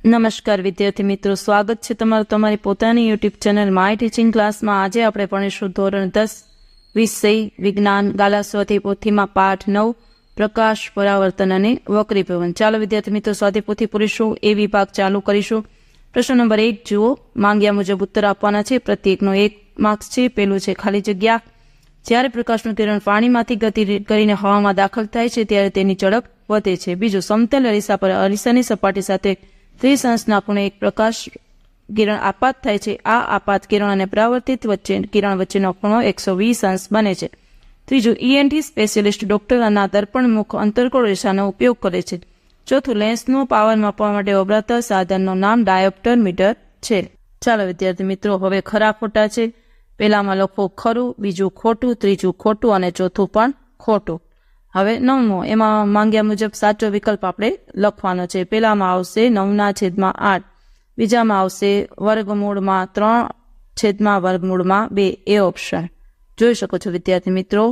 નમસ્કાર વિદ્યાર્થી મિત્રો, સ્વાગત છે તમારું તમારી પોતાની યુટ્યુબ ચેનલ માય ટીચિંગ ક્લાસમાં। આજે આપણે ભણીશું ધોરણ 10 વિષય વિજ્ઞાન ગાલા સ્વાધ્યાય પોથીમાં પાઠ 9 પ્રકાશ, પરાવર્તન અને વક્રીભવન। ચાલો વિદ્યાર્થી મિત્રો સ્વાધ્યાય પોથી પૂરીશું, એ વિભાગ ચાલુ કરીશું। પ્રશ્ન નંબર 1 જુઓ, માંગ્યા મુજબ ઉત્તર આપવાના છે। પ્રત્યેકનો 1 માર્ક્સ છે। પહેલું છે ખાલી જગ્યા। જ્યારે પ્રકાશનું કિરણ પાણીમાંથી ગતિ કરીને હવામાં દાખલ થાય છે ત્યારે તેની ઝડપ વધે છે। બીજું, સમતલ અરીસા પર અરીસાની સપાટી સાથે 30 અંશના ખૂણે એક પ્રકાશ કિરણ આપાત થાય છે। આ આપાત કિરણ અને પરાવર્તિત કિરણ વચ્ચેનો ખૂણો 120 અંશ બને છે। ત્રીજું, ઈએનટી સ્પેશિયલિસ્ટ ડોક્ટર આના દર્પણ મુખ અંતર્ગોળ રેસાનો ઉપયોગ કરે છે। ચોથું, લેન્સનો પાવર માપવા માટે વપરાતા સાધનનું નામ ડાયોપ્ટર મીટર છે। ચાલો વિદ્યાર્થી મિત્રો, હવે ખરા ખોટા છે। પહેલામાં લખો ખરું, બીજું ખોટું, ત્રીજું ખોટું અને ચોથું પણ ખોટું। હવે 9મો, એમાં માંગ્યા મુજબ સાચો વિકલ્પ આપણે લખવાનો છે। પહેલામાં આવશે 9/8, બીજામાં આવશે વર્ગમૂળમાં 3/2, એ ઓપ્શન જોઈ શકો છો વિદ્યાર્થી મિત્રો।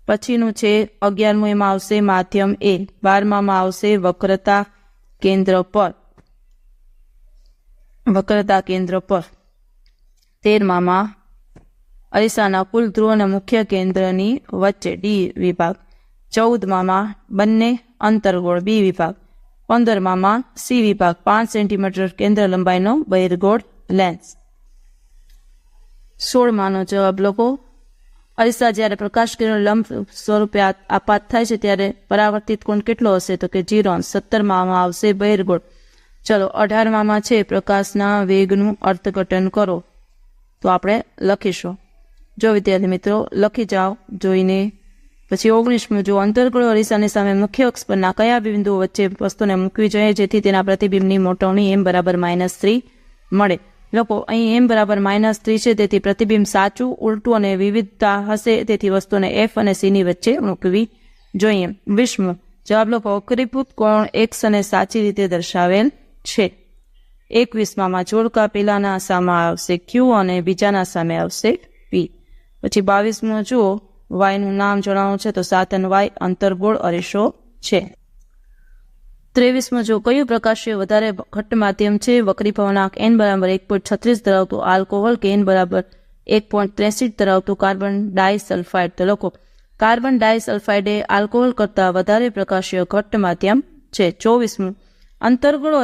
પછીનું છે 11મું, એમાં આવશે માધ્યમ એ। 12મામાં આવશે વક્રતા કેન્દ્ર પર। 13મામાં અરીસાના કુલ ધ્રુવ અને મુખ્ય કેન્દ્રની વચ્ચે, ડી વિભાગ। 14મામાં બંને અંતર્ગોળ, બી વિભાગ। 15મામાં સી વિભાગ, 5 સેન્ટીમીટર કેન્દ્ર લંબાઈનો બહિર્ગોળ લેન્સ। 16માનો જવાબ લખો, અરીસા જ્યારે પ્રકાશ કિરણ લંબ સ્વરૂપે આપાત થાય છે ત્યારે પરાવર્તિત કોણ કેટલો હશે, તો કે 0 અંશ। 17મામાં આવશે બહિર્ગોળ। ચલો 18મામાં છે પ્રકાશના વેગનું અર્થઘટન કરો, તો આપણે લખીશું। જો વિદ્યાર્થી મિત્રો લખી જાઓ જોઈને। પછી 19મું, જો અંતર્ગોળ અરીસાની સામે મુખ્ય અક્ષ પરના કયા બિંદુઓ વચ્ચે વસ્તુને મૂકવી જોઈએ જેથી તેના પ્રતિબિંબની મોટવણી m બરાબર -3 મળે। લોકો અહીં m બરાબર -3 છે, તેથી પ્રતિબિંબ સાચું, ઉલટું અને વિવિધતા હશે, તેથી વસ્તુને f અને c ની વચ્ચે મૂકવી જોઈએ। 20મું, જવાબ લખો, વક્રીભૂત કોણ x અને સાચી રીતે દર્શાવેલ છે। 21મામાં જોડકા પહેલાના સામે આવશે q અને બીજાના સામે આવશે p। પછી 22મું જુઓ, વાયનું નામ જણાવવાનું છે, તો સાધન વાય અંતર્ગોળ અરીસો છે। 23મું, જો કયું પ્રકાશીય વધારે ઘટ્ટ માધ્યમ છે, વક્રીભવનાંક n બરાબર 1.36 ધરાવતું આલ્કોહોલ કે n બરાબર 1.63 ધરાવતું કાર્બન ડાયસલ્ફાઇડ, તો લખો કાર્બન ડાયસલ્ફાઇડ એ આલ્કોહોલ કરતાં વધારે પ્રકાશીય ઘટ્ટ માધ્યમ છે। 24મું, અંતર્ગોળ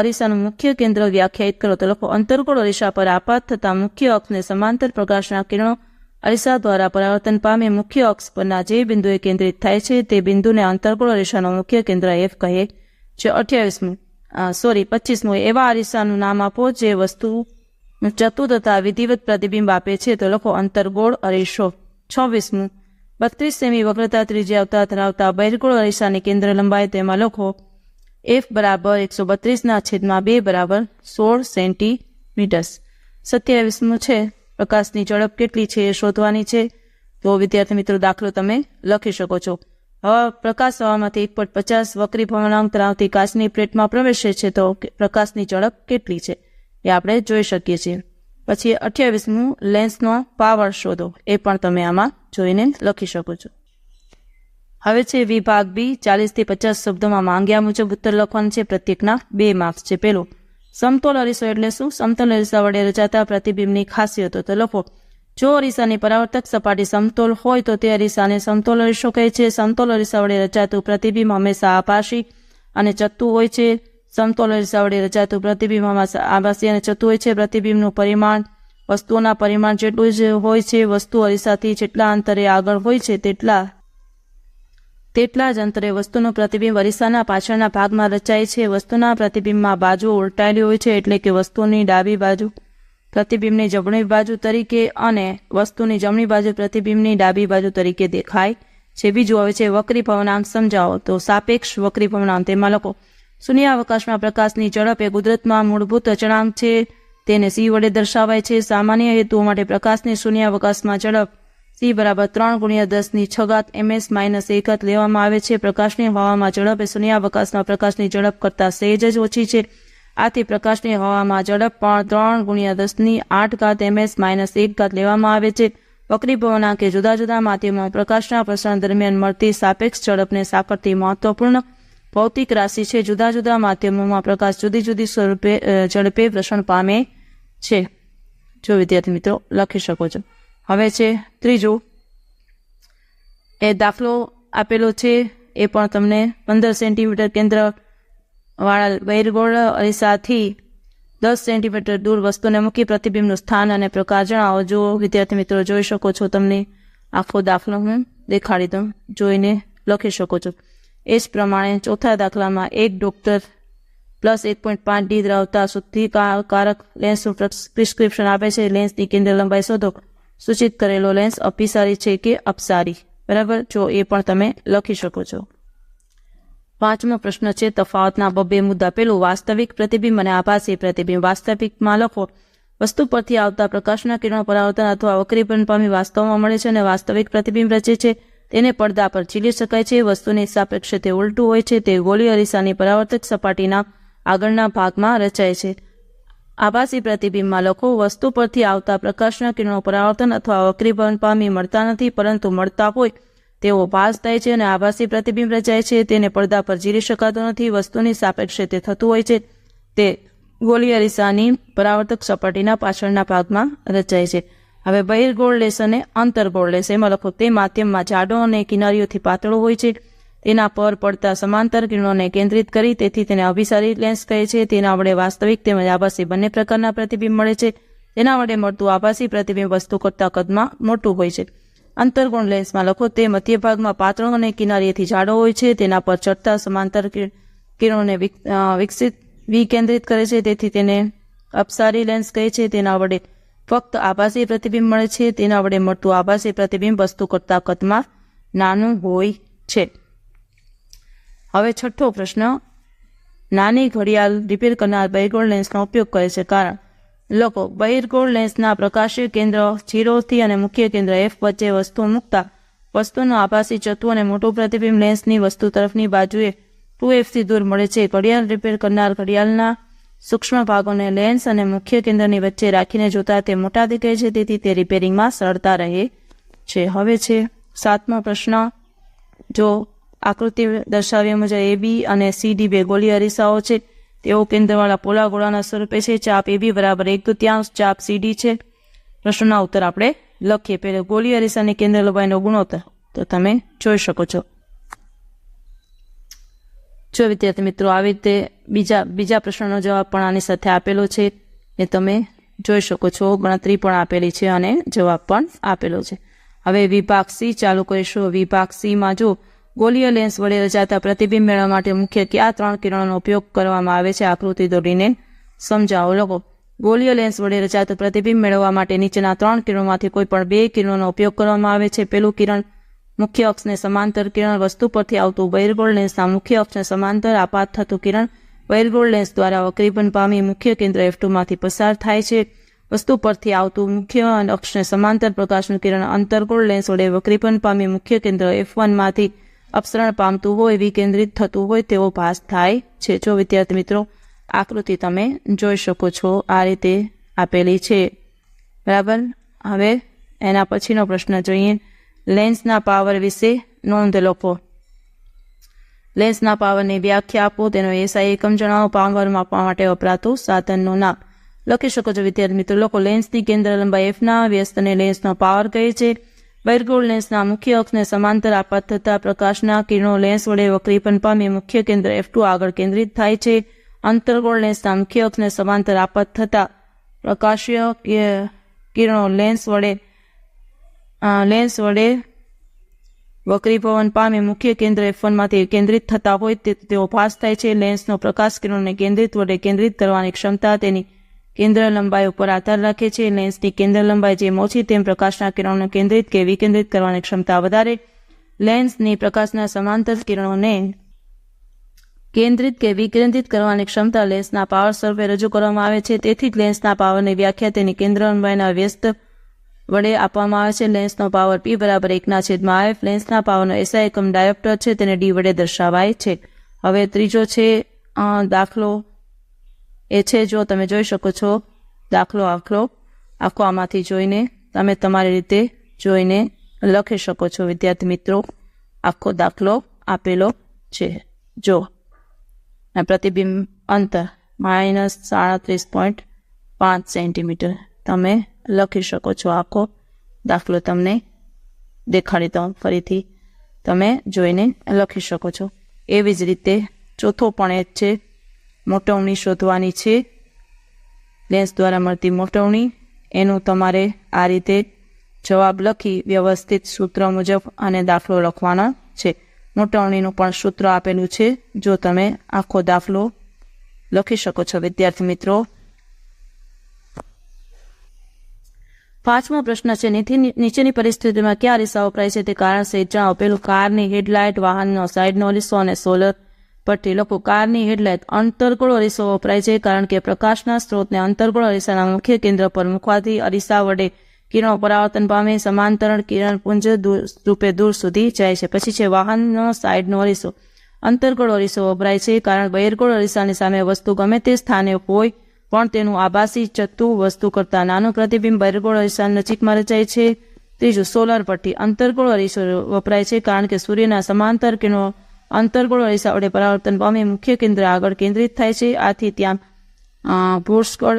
અરીસાનું મુખ્ય કેન્દ્ર વ્યાખ્યાયિત કરો, તો લખો અંતર્ગોળ અરીસા પર આપાત થતા મુખ્ય અક્ષને સમાંતર પ્રકાશના કિરણો અરીસા દ્વારા પરાવર્તન પામે મુખ્ય અક્ષ પરના જે બિંદુએ કેન્દ્રિત થાય છે તે બિંદુને અંતર્ગોળ અરીસાનું મુખ્ય કેન્દ્ર F કહે છે। 25મું, એવા અરીસાનું નામ આપો જે વસ્તુ ચતુ તથા વિધિવત પ્રતિબિંબ આપે છે, તો લખો અંતર્ગોળ અરીસો। 26મું, 32 સેમી વક્રતા ત્રિજ્યા ધરાવતા બહિર્ગોળ અરીસાની કેન્દ્ર લંબાઈ, તેમાં લખો f બરાબર 132/2 બરાબર 16 સેન્ટીમીટર। 27મું છે પ્રકાશની ઝડપ કેટલી છે એ શોધવાની છે, તો વિદ્યાર્થી મિત્રો દાખલો તમે લખી શકો છો। પ્રકાશ હવામાંથી 1.50 વક્રીભવનાંક ધરાવતી કાચની પ્લેટમાં પ્રવેશે છે, તો પ્રકાશની ઝડપ કેટલી છે એ આપણે જોઈ શકીએ છીએ। પછી 28મું, લેન્સનો પાવર શોધો, એ પણ તમે આમાં જોઈને લખી શકો છો। હવે છે વિભાગ બી, 40 થી 50 શબ્દોમાં માંગ્યા મુજબ ઉત્તર લખવાનું છે। પ્રત્યેકના 2 માર્ક્સ છે। પેલું, સમતોલ અરીસો એટલે શું? સમતલ અરીસા વડે રચાતા પ્રતિબિંબની ખાસિયતો, તો લખો જો અરીસાની પરાવર્તક સપાટી સમતોલ હોય તો તે અરીસાને સમતોલ અરીસો કહે છે। સમતોલ અરીસા વડે રચાતું પ્રતિબિંબ હંમેશા આભાસી અને ચત્તુ હોય છે। સમતોલ અરીસા વડે રચાતું પ્રતિબિંબ હંમેશા આભાસી અને ચત્તુ હોય છે। પ્રતિબિંબનું પરિમાણ વસ્તુઓના પરિમાણ જેટલું જ હોય છે। વસ્તુ અરીસાથી જેટલા અંતરે આગળ હોય છે તેટલા જ અંતરે વસ્તુનું પ્રતિબિંબ અરીસાના પાછળના ભાગમાં રચાય છે। વસ્તુના પ્રતિબિંબમાં બાજુ ઉલટાયેલી હોય છે, એટલે કે વસ્તુની ડાબી બાજુ પ્રતિબિંબની જમણી બાજુ તરીકે અને વસ્તુની જમણી બાજુ પ્રતિબિંબની ડાબી બાજુ તરીકે દેખાય છે। બીજું આવે છે વક્રીભવનાંક સમજાવો, તો સાપેક્ષ વક્રીભવનાંક, તેમાં લખો શૂન્યાવકાશમાં પ્રકાશની ઝડપ એ કુદરતમાં મૂળભૂત અચળાંક છે, તેને c વડે દર્શાવાય છે। સામાન્ય હેતુઓ માટે પ્રકાશની શૂન્યાવકાશમાં ઝડપ c બરાબર 3×10⁶ ms-1 લેવામાં આવે છે। પ્રકાશની હવામાં ઝડપ એ શૂન્યાવકાશમાં પ્રકાશની ઝડપ કરતાં સહેજ જ ઓછી છે, આથી પ્રકાશની હવામાં ઝડપ પણ 3×10⁸ ms-1 લેવામાં આવે છે। વક્રીભવનાંક એ જુદા જુદા માધ્યમોમાં પ્રકાશના પ્રસરણ દરમિયાન મળતી સાપેક્ષ ઝડપને સાંકળતી મહત્વપૂર્ણ ભૌતિક રાશિ છે. જુદા જુદા માધ્યમોમાં પ્રકાશ જુદી જુદી સ્વરૂપે ઝડપે પ્રસરણ પામે છે. જો વિદ્યાર્થી મિત્રો લખી શકો છો. હવે છે ત્રીજું, એ દાખલો આપેલો છે, એ પણ તમને 15 સેન્ટીમીટર કેન્દ્ર વાળા બહિર્ગોળ અરીસાથી 10 સેન્ટીમીટર દૂર વસ્તુને મૂકી પ્રતિબિંબનું સ્થાન અને પ્રકાર જણાવો. જો વિદ્યાર્થી મિત્રો જોઈ શકો છો, તમને આખો દાખલો હું દેખાડી દઉં, જોઈને લખી શકો છો. એ જ પ્રમાણે ચોથા દાખલામાં એક ડોક્ટર +1.5D ધરાવતા શુદ્ધિકારક લેન્સનું પ્રિસ્ક્રિપ્શન આપે છે. લેન્સની કેન્દ્ર લંબાઈ શોધો. સૂચિત કરેલો લેન્સ અભિસારી છે કે અપસારી. બરાબર, જો એ પણ તમે લખી શકો છો. પાંચમો પ્રશ્ન છે તફાવતના 2 મુદ્દા. પેલું, વાસ્તવિક પ્રતિબિંબ અને આભાસી પ્રતિબિંબ. વાસ્તવિકમાં લખો, વસ્તુ પરથી આવતા પ્રકાશના કિરણો પરાવર્તન અથવા વક્રીભવન પામી વાસ્તવમાં મળે છે અને વાસ્તવિક પ્રતિબિંબ રચે છે. તેને પડદા પર ઝીલી શકાય છે. વસ્તુની સાપેક્ષે તે ઉલટું હોય છે. તે ગોળી અરીસાની પરાવર્તક સપાટીના આગળના ભાગમાં રચાય છે. આભાસી પ્રતિબિંબમાં લખો, વસ્તુ પરથી આવતા પ્રકાશના કિરણો પરાવર્તન અથવા વક્રીભવન પામી મળતા નથી, પરંતુ મળતા હોય તેવો ભાસ થાય છે અને આભાસી પ્રતિબિંબ રચાય છે. તેને પડદા પર ઝીલી શકાતું નથી. વસ્તુની સાપેક્ષે તે થતું હોય છે. તે ગોળી અરીસાની પરાવર્તક સપાટીના પાછળના ભાગમાં રચાય છે. હવે બહિર્ગોળ લેન્સ અને અંતર્ગોળ લેન્સ, એમાં લખો, તે માધ્યમમાં જાડો અને કિનારીઓથી પાતળો હોય છે. તેના પર પડતા સમાંતર કિરણોને કેન્દ્રિત કરી, તેથી તેને અભિસારી લેન્સ કહે છે. તેના વડે વાસ્તવિક તેમજ આભાસી બંને પ્રકારના પ્રતિબિંબ મળે છે. તેના વડે મળતું આભાસી પ્રતિબિંબ વસ્તુ કરતાં કદમાં મોટું હોય છે. અંતર્ગોળ લેન્સમાં લખો, તે મધ્ય ભાગમાં પાતળો અને કિનારીએથી જાડો હોય છે. તેના પર ચડતા સમાંતર કિરણોને વિકેન્દ્રિત કરે છે, તેથી તેને અપસારી લેન્સ કહે છે. તેના વડે ફક્ત આભાસી પ્રતિબિંબ મળે છે. તેના વડે મળતું આભાસી પ્રતિબિંબ વસ્તુ કરતાં કદમાં નાનું હોય છે. હવે છઠ્ઠો પ્રશ્ન, નાની ઘડિયાળ રિપેર કરનાર બહિર્ગોળ લેન્સનો ઉપયોગ કરે છે. કારણ લખો, બહિર્ગોળ લેન્સના પ્રકાશીય કેન્દ્ર 0 થી અને મુખ્ય કેન્દ્ર F વચ્ચે વસ્તુ મૂકતા વસ્તુનું આભાસી ચતું અને મોટું પ્રતિબિંબ લેન્સની વસ્તુ તરફની બાજુએ 2F થી દૂર મળે છે. ઘડિયાળ રિપેર કરનાર ઘડિયાળના સૂક્ષ્મ ભાગોને લેન્સ અને મુખ્ય કેન્દ્રની વચ્ચે રાખીને જોતા તે મોટા દેખાય છે, તેથી તે રિપેરિંગમાં સરળતા રહે છે. હવે છે સાતમો પ્રશ્ન, જો આકૃતિ દર્શાવ્યા મુજબ AB અને CD 2 ગોળી અરીસાઓ છે. તેઓ કેન્દ્રવાળા પોલા ગોળાના સ્વરૂપે છે. ચાપ AB બરાબર 1/2 ચાપ CD છે. પ્રશ્નના ઉત્તર આપણે લખીએ. પહેલા ગોળી અરીસાની કેન્દ્ર લંબાઈનો ગુણોત્તર તો તમે જોઈ શકો છો. જો વિદ્યાર્થી મિત્રો, આવી રીતે બીજા પ્રશ્નનો જવાબ પણ આની સાથે આપેલો છે, એ તમે જોઈ શકો છો. ગણતરી પણ આપેલી છે અને જવાબ પણ આપેલો છે. હવે વિભાગ C ચાલુ કરીશું. વિભાગ C માં જો ગોળીય લેન્સ વડે રચાતા પ્રતિબિંબ મેળવવા માટે મુખ્ય કયા 3 કિરણોનો ઉપયોગ કરવામાં આવે છે? આકૃતિ દોરીને સમજાવો. લોકો, ગોળીય લેન્સ વડે રચાતું પ્રતિબિંબ મેળવવા માટે નીચેના 3 કિરણોમાંથી કોઈ પણ 2 કિરણોનો ઉપયોગ કરવામાં આવે છે. પેલું કિરણ મુખ્ય અક્ષને સમાંતર કિરણ. વસ્તુ પરથી આવતું બહિર્ગોળ લેન્સના મુખ્ય અક્ષને સમાંતર આપાત થતું કિરણ બહિર્ગોળ લેન્સ દ્વારા વક્રીભવન પામી મુખ્ય કેન્દ્ર F2 માંથી પસાર થાય છે. વસ્તુ પરથી આવતું મુખ્ય અક્ષને સમાંતર પ્રકાશનું કિરણ અંતર્ગોળ લેન્સ વડે વક્રીભવન પામી મુખ્ય કેન્દ્ર F1 માંથી અપસરણ પામતું હોય, વિકેન્દ્રિત થતું હોય તેવો ભાસ થાય છે. જો વિદ્યાર્થી મિત્રો, આકૃતિ તમે જોઈ શકો છો, આ રીતે આપેલી છે. બરાબર. હવે એના પછીનો પ્રશ્ન જોઈએ. લેન્સના પાવર વિશે નોંધ લખો. લેન્સના પાવરની વ્યાખ્યા આપો. તેનો SI એકમ જણાવો. પાવર માપવા માટે વપરાતું સાધનનું નામ લખી શકો છો. વિદ્યાર્થી મિત્રો, લોકો, લેન્સની કેન્દ્ર લંબાઈ F ના વ્યસ્તને લેન્સનો પાવર કહે છે. બહિર્ગોળ લેન્સના મુખ્ય અક્ષને સમાંતર આપાત થતા પ્રકાશના કિરણો લેન્સ વડે વક્રીભવન પામી મુખ્ય કેન્દ્ર F2 આગળ કેન્દ્રિત થાય છે. અંતર્ગોળ લેન્સના મુખ્ય અક્ષને સમાંતર આપાત થતા પ્રકાશીય કિરણો લેન્સ વડે વક્રીભવન પામી મુખ્ય કેન્દ્ર F1 માંથી કેન્દ્રિત થતા હોય તેવો ભાસ થાય છે. લેન્સનો પ્રકાશ કિરણોને કેન્દ્રિત વડે કેન્દ્રિત કરવાની ક્ષમતા તેની કેન્દ્ર લંબાઈ ઉપર આધાર રાખે છે. લેન્સની કેન્દ્ર લંબાઈ જેમ ઓછી તેમ પ્રકાશના કિરણોને કેન્દ્રિત કે વિકેન્દ્રિત કરવાની ક્ષમતા વધારે. લેન્સની પ્રકાશના સમાંતર કિરણોને કેન્દ્રિત કે વિકેન્દ્રિત કરવાની ક્ષમતા લેન્સના પાવર સ્વરૂપે રજૂ કરવામાં આવે છે. તેથી જ લેન્સના પાવરની વ્યાખ્યા તેની કેન્દ્ર લંબાઈના વ્યસ્ત વડે આપવામાં આવે છે. લેન્સનો પાવર P બરાબર 1/f. લેન્સના પાવરનો SI એકમ ડાયોપ્ટર છે, તેને D વડે દર્શાવાય છે. હવે ત્રીજો છે દાખલો, એ છે, જો તમે જોઈ શકો છો દાખલો આખો આમાંથી જોઈને તમે તમારી રીતે જોઈને લખી શકો છો. વિદ્યાર્થી મિત્રો, આખો દાખલો આપેલો છે. જો અને પ્રતિબિંબ અંતર -37.5 સેન્ટીમીટર તમે લખી શકો છો. આખો દાખલો તમને દેખાડી દઉં ફરીથી, તમે જોઈને લખી શકો છો. એવી જ રીતે ચોથો પણ એ જ છે, મોટવણી શોધવાની છે. લેન્સ દ્વારા મળતી મોટવણી, એનું તમારે આ રીતે જવાબ લખી વ્યવસ્થિત સૂત્ર મુજબ અને દાખલો લખવાનો છે. મોટવણીનું પણ સૂત્ર આપેલું છે, જો તમે આખો દાખલો લખી શકો છો. વિદ્યાર્થી મિત્રો, 5મો પ્રશ્ન છે, નીચેની પરિસ્થિતિમાં કયા અરીસા વપરાય છે તે કારણ સહિત જણાવો. પેલું, કારની હેડલાઇટ, વાહનનો સાઈડનો અરીસો અને સોલર પટ્ટી. લખો, કારની હેડલાઇટ અંતર્ગોળ અરીસો વપરાય છે કારણ કે પ્રકાશના સ્ત્રોતને અંતર્ગોળ અરીસાના મુખ્ય કેન્દ્ર પર મૂકવાથી અરીસા વડે કિરણો પરાવર્તન પામે, સમાંતર કિરણ પુંજ રૂપે દૂર સુધી જાય છે. પછી છે વાહનનો સાઈડનો અરીસો. અંતર્ગોળ અરીસો વપરાય છે કારણ બહિર્ગોળ અરીસાની સામે વસ્તુ ગમે તે સ્થાને હોય પણ તેનું આભાસી ચત્તુ વસ્તુ કરતાં નાનું પ્રતિબિંબ બહિર્ગોળ અરીસાની નજીકમાં રચાય છે. ત્રીજું, સોલર પટ્ટી. અંતર્ગોળ અરીસો વપરાય છે કારણ કે સૂર્યના સમાંતર કિરણો અંતર્ગોળ અરીસા વડે પરાવર્તન પામી મુખ્ય કેન્દ્ર આગળ કેન્દ્રિત થાય છે. આથી ત્યાં પુષ્કળ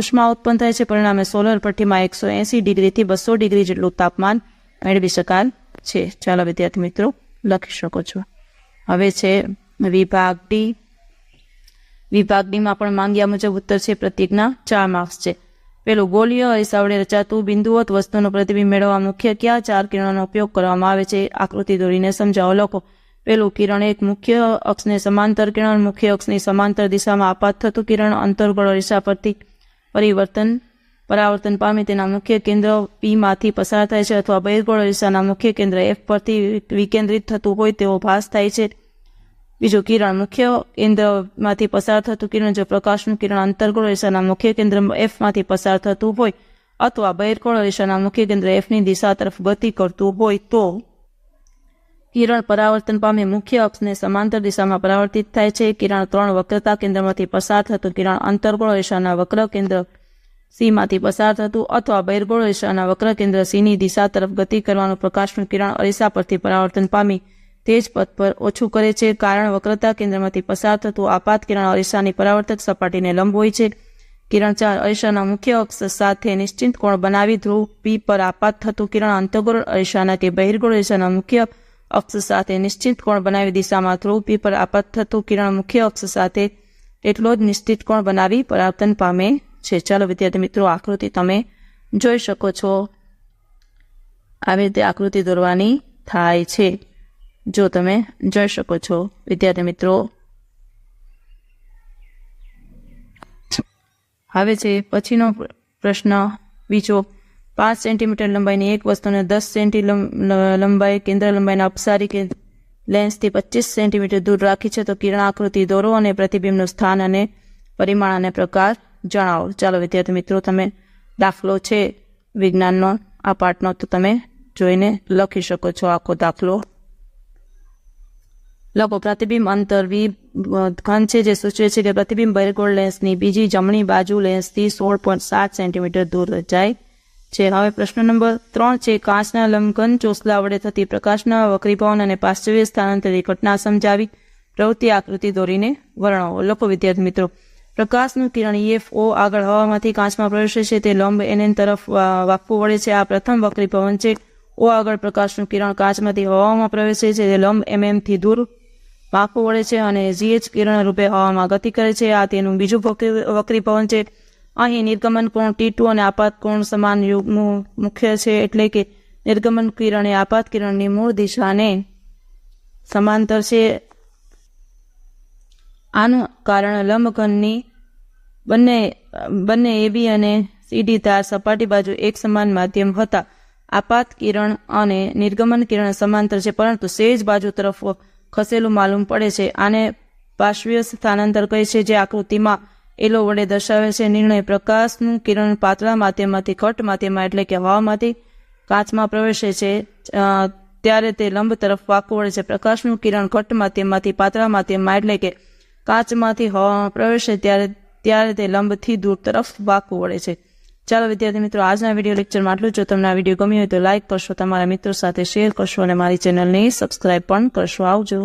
ઉષ્મા ઉત્પન્ન થાય છે. પરિણામે સોલર પટ્ટીમાં 180 ડિગ્રીથી 200 ડિગ્રી જેટલું તાપમાન મેળવી શકાય છે. ચાલો વિદ્યાર્થી મિત્રો, લખી શકો છો. હવે છે વિભાગ ડી. વિભાગ ડીમાં પણ માંગ્યા મુજબ ઉત્તર છે. પ્રત્યેકના 4 માર્ક્સ છે. પેલું, ગોળીય અરીસા વડે રચાતું બિંદુવત વસ્તુનું પ્રતિબિંબ મેળવવા મુખ્ય કયા 4 કિરણોનો ઉપયોગ કરવામાં આવે છે? આકૃતિ દોરીને સમજાવો. લખો, પેલું, કિરણ 1, મુખ્ય અક્ષને સમાંતર કિરણ. મુખ્ય અક્ષની સમાંતર દિશામાં આપાત થતું કિરણ અંતર્ગોળ અરીસા પરથી પરાવર્તન પામી તેના મુખ્ય કેન્દ્ર P માંથી પસાર થાય છે અથવા બહિર્ગોળ અરીસાના મુખ્ય કેન્દ્ર F પરથી વિકેન્દ્રિત થતું હોય તેવો ભાસ થાય છે. બીજું, કિરણ મુખ્ય કેન્દ્રમાંથી પસાર થતું કિરણ જો પ્રકાશનું કિરણ અંતર્ગોળ અરીસાના મુખ્ય કેન્દ્ર F માંથી પસાર થતું હોય અથવા બહિર્ગોળ અરીસાના મુખ્ય કેન્દ્ર F ની દિશા તરફ ગતિ કરતું હોય તો કિરણ પરાવર્તન પામી મુખ્ય અક્ષને સમાંતર દિશામાં પરાવર્તિત થાય છે. કિરણ 3, વક્રતા કેન્દ્રમાંથી પસાર થતું કિરણ અંતર્ગોળ અરીસાના વક્ર કેન્દ્ર C માંથી પસાર થતું અથવા બહિર્ગોળ અરીસાના વક્ર કેન્દ્ર C ની દિશા તરફ ગતિ કરવાનું પ્રકાશનું કિરણ અરીસા પરથી પરાવર્તન પામી તે જ પથ પર ઓછું કરે છે. કારણ વક્રતા કેન્દ્રમાંથી પસાર થતું આપાત કિરણ અરીસાની પરાવર્તક સપાટીને લંબ હોય છે. કિરણ 4, અરીસાના મુખ્ય અક્ષ સાથે નિશ્ચિત કોણ બનાવી ધ્રુવ P પર આપાત થતું કિરણ અંતર્ગોળ અરીસાના કે બહિર્ગોળ અરીસાના મુખ્ય અક્ષ સાથે નિશ્ચિત કોણ બનાવી દિશામાં ધ્રુવ P પર આપાત થતું કિરણ મુખ્ય અક્ષ સાથે એટલો જ નિશ્ચિત કોણ બનાવી પરાવર્તન પામે છે. ચાલો વિદ્યાર્થી મિત્રો, આકૃતિ તમે જોઈ શકો છો. આવી રીતે આકૃતિ દોરવાની થાય છે, જો તમે જોઈ શકો છો. વિદ્યાર્થી મિત્રો, હવે છે પછીનો પ્રશ્ન બીજો. 5 સેન્ટીમીટર લંબાઈની એક વસ્તુને 10 સેન્ટી લંબાઈ કેન્દ્ર લંબાઈના અપસારી લેન્સથી 25 સેન્ટીમીટર દૂર રાખી છે તો કિરણ આકૃતિ દોરો અને પ્રતિબિંબનું સ્થાન અને પરિમાણ અને પ્રકાર જણાવો. ચાલો વિદ્યાર્થી મિત્રો, તમે દાખલો છે વિજ્ઞાનનો આ પાઠનો તો તમે જોઈને લખી શકો છો. આખો દાખલો લખો. પ્રતિબિંબ અંતર ઘન છે જે સૂચવે છે કે પ્રતિબિંબ બહિર્ગોળ લેન્સની બીજી જમણી બાજુ લેન્સથી 16.7 સેન્ટીમીટર દૂર રચાય છે. હવે પ્રશ્ન નંબર 3 છે, કાચના લંબઘન ચોસલા વડે થતી પ્રકાશના વક્રીભવન અને પાર્શ્વીય સ્થાનાંતરની ઘટના સમજાવી પ્રવૃત્તિ આકૃતિ દોરીને વર્ણવો. લખો વિદ્યાર્થી મિત્રો, પ્રકાશનું કિરણ EFO આગળ હવામાંથી કાચમાં પ્રવેશે છે તે લંબ NN તરફ વાંકવું વળે છે. આ પ્રથમ વક્રીભવન છે. O આગળ પ્રકાશનું કિરણ કાચમાંથી હવામાં પ્રવેશે છે તે લંબ MM થી દૂર વાંકવું વળે છે અને GH કિરણ રૂપે હવામાં ગતિ કરે છે. આ તેનું બીજું વક્રીભવન છે. અહીં નિર્ગમન કોણ T2 અને આપાત કોણ સમાન યુગનું મુખ્ય છે, એટલે કે નિર્ગમન કિરણ એ આપાત કિરણની મૂળ દિશાને સમાંતર છે. આનું કારણ લંબઘનની બંને AB અને CD ધાર સપાટી બાજુ એક સમાન માધ્યમ હતા. આપાત કિરણ અને નિર્ગમન કિરણ સમાંતર છે પરંતુ સેજ બાજુ તરફ ખસેલું માલુમ પડે છે. આને પાર્શ્વીય સ્થાનાંતર કહે છે, જે આકૃતિમાં એલો વડે દર્શાવે છે. નિર્ણય, પ્રકાશનું કિરણ પાતળા માધ્યમમાંથી ઘટ માધ્યમમાં એટલે કે હવામાંથી કાચમાં પ્રવેશે છે ત્યારે તે લંબ તરફ વાંકવું વળે છે. પ્રકાશનું કિરણ ઘટ માધ્યમમાંથી પાતળા માધ્યમમાં એટલે કે કાચમાંથી હવામાં પ્રવેશે ત્યારે તે લંબથી દૂર તરફ વાંકવું વળે છે. ચાલો વિદ્યાર્થી મિત્રો, આજના વિડીયો લેક્ચરમાં આટલું. જો તમને આ વિડીયો ગમ્યો હોય તો લાઇક કરશો, તમારા મિત્રો સાથે શેર કરશો અને મારી ચેનલને સબસ્ક્રાઇબ પણ કરશો. આવજો.